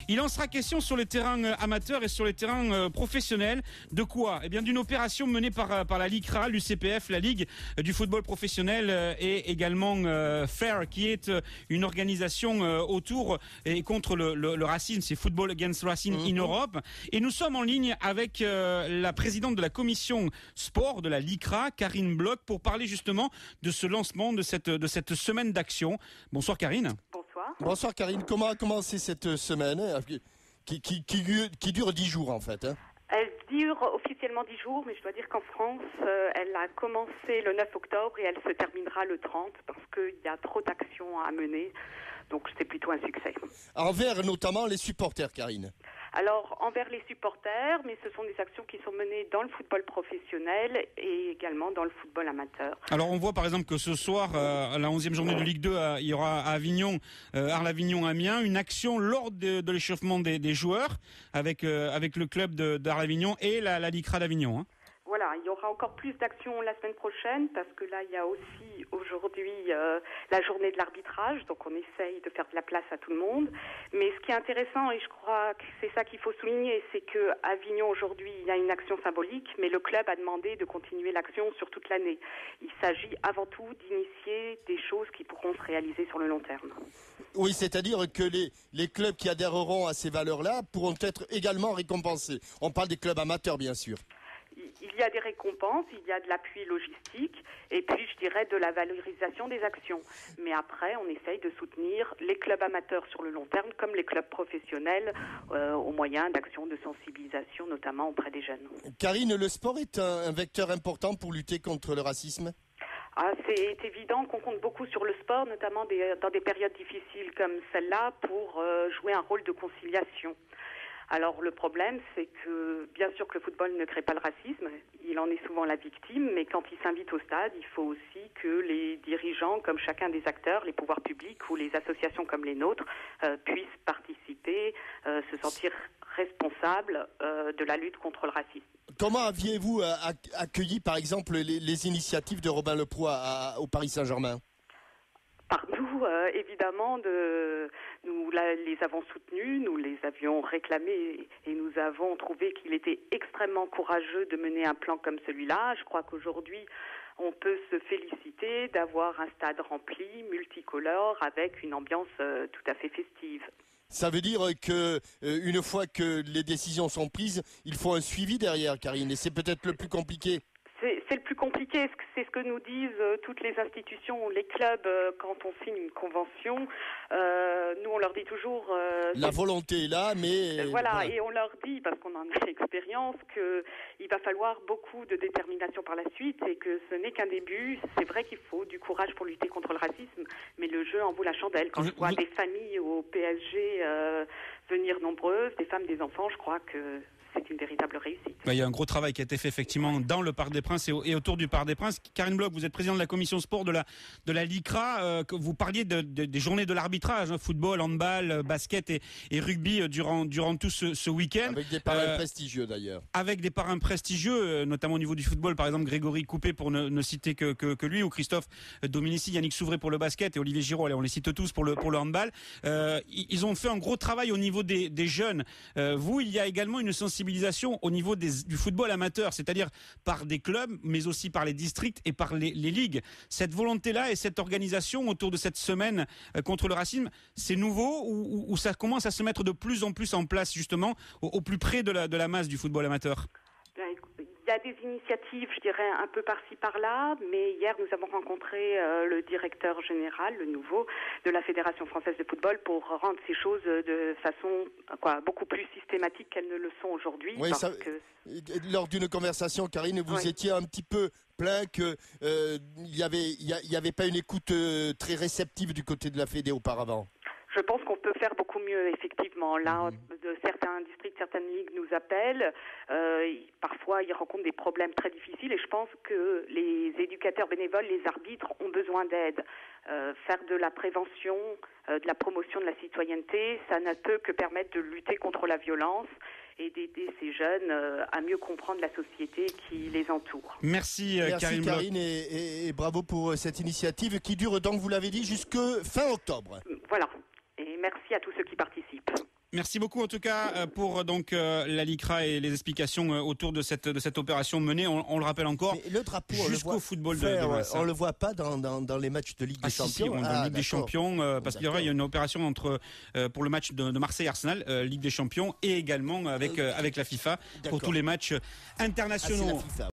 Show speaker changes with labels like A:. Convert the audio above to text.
A: Il en sera question sur les terrains amateurs et sur les terrains professionnels. De quoi ? Eh bien, d'une opération menée par la LICRA, l'UCPF, la Ligue du football professionnel, et également FAIR, qui est une organisation autour et contre le racisme. C'est Football Against Racism in Europe. Et nous sommes en ligne avec la présidente de la commission sport de la LICRA, Karine Bloch, pour parler justement de ce lancement de cette semaine d'action. Bonsoir Karine.
B: Bonsoir.
C: Bonsoir Karine, comment a commencé cette semaine qui dure 10 jours en fait
B: Elle dure officiellement 10 jours, mais je dois dire qu'en France, elle a commencé le 9 octobre et elle se terminera le 30 parce qu'il y a trop d'actions à mener, donc c'est plutôt un succès.
C: Envers notamment les supporters, Karine.
B: Alors, envers les supporters, mais ce sont des actions qui sont menées dans le football professionnel et également dans le football amateur.
A: Alors, on voit par exemple que ce soir, à la 11e journée de Ligue 2, il y aura à Avignon, Arles-Avignon-Amiens, une action lors de l'échauffement des joueurs avec le club d'Arles-Avignon et la LICRA d'Avignon. Hein.
B: Voilà, il y aura encore plus d'actions la semaine prochaine parce que là, il y a aussi aujourd'hui la journée de l'arbitrage, donc on essaye de faire de la place à tout le monde. Mais ce qui est intéressant, et je crois que c'est ça qu'il faut souligner, c'est que à Avignon aujourd'hui, il y a une action symbolique, mais le club a demandé de continuer l'action sur toute l'année. Il s'agit avant tout d'initier des choses qui pourront se réaliser sur le long terme.
C: Oui, c'est-à-dire que les clubs qui adhéreront à ces valeurs-là pourront être également récompensés. On parle des clubs amateurs, bien sûr.
B: Il y a des récompenses, il y a de l'appui logistique et puis je dirais de la valorisation des actions. Mais après, on essaye de soutenir les clubs amateurs sur le long terme comme les clubs professionnels au moyen d'actions de sensibilisation, notamment auprès des jeunes.
C: Karine, le sport est un vecteur important pour lutter contre le racisme ?
B: C'est évident qu'on compte beaucoup sur le sport, notamment dans des périodes difficiles comme celle-là, pour jouer un rôle de conciliation. Alors le problème, c'est que bien sûr que le football ne crée pas le racisme, il en est souvent la victime, mais quand il s'invite au stade, il faut aussi que les dirigeants, comme chacun des acteurs, les pouvoirs publics ou les associations comme les nôtres, puissent participer, se sentir responsables de la lutte contre le racisme.
C: Comment aviez-vous accueilli par exemple les initiatives de Robin Leproy au Paris Saint-Germain ?
B: Par nous, évidemment, nous les avons soutenus, nous les avions réclamés et nous avons trouvé qu'il était extrêmement courageux de mener un plan comme celui-là. Je crois qu'aujourd'hui, on peut se féliciter d'avoir un stade rempli, multicolore, avec une ambiance tout à fait festive.
C: Ça veut dire que une fois que les décisions sont prises, il faut un suivi derrière, Karine, et c'est peut-être le plus compliqué.
B: C'est le plus compliqué, c'est ce que nous disent toutes les institutions, les clubs, quand on signe une convention. Nous, on leur dit toujours...
C: la volonté est là, mais...
B: Voilà, et on leur dit, parce qu'on en a l'expérience, qu'il va falloir beaucoup de détermination par la suite et que ce n'est qu'un début. C'est vrai qu'il faut du courage pour lutter contre le racisme, mais le jeu en vaut la chandelle. Quand je vois des familles au PSG venir nombreuses, des femmes, des enfants, je crois que... c'est une véritable réussite.
A: Il y a un gros travail qui a été fait effectivement dans le Parc des Princes et autour du Parc des Princes. Karine Bloch, vous êtes présidente de la commission sport de la LICRA. Vous parliez des journées de l'arbitrage, hein, football, handball, basket et rugby durant tout ce week-end.
C: Avec des parrains prestigieux d'ailleurs.
A: Avec des parrains prestigieux, notamment au niveau du football, par exemple Grégory Coupé pour ne citer que lui, ou Christophe Dominici, Yannick Souvray pour le basket et Olivier Giraud, allez, on les cite tous pour le handball. Ils ont fait un gros travail au niveau des jeunes. Vous, il y a également une sensibilisation au niveau du football amateur, c'est-à-dire par des clubs, mais aussi par les districts et par les ligues. Cette volonté-là et cette organisation autour de cette semaine contre le racisme, c'est nouveau ou ça commence à se mettre de plus en plus en place justement au plus près de la masse du football amateur?
B: Il y a des initiatives, je dirais, un peu par-ci, par-là, mais hier, nous avons rencontré le directeur général, le nouveau, de la Fédération française de football pour rendre ces choses de façon beaucoup plus systématique qu'elles ne le sont aujourd'hui.
C: Oui, lors d'une conversation, Karine, vous étiez un petit peu plaint que il y avait pas une écoute très réceptive du côté de la Fédé auparavant.
B: Je pense qu'on peut faire beaucoup mieux, effectivement. Là, certains districts, certaines ligues nous appellent. Parfois, ils rencontrent des problèmes très difficiles et je pense que les éducateurs bénévoles, les arbitres, ont besoin d'aide. Faire de la prévention, de la promotion de la citoyenneté, ça ne peut que permettre de lutter contre la violence et d'aider ces jeunes à mieux comprendre la société qui les entoure.
A: Merci Karine
C: et bravo pour cette initiative qui dure donc, vous l'avez dit, jusque fin octobre.
B: Voilà. Et merci à tous ceux qui participent.
A: Merci beaucoup en tout cas pour donc la LICRA et les explications autour de cette opération menée. On le rappelle encore.
C: Mais le drapeau,
A: jusqu'au football de
C: on le voit pas dans les matchs de Ligue des Champions.
A: Ligue des Champions, parce qu'il y aura une opération pour le match de Marseille-Arsenal, Ligue des Champions, et également avec la FIFA pour tous les matchs internationaux.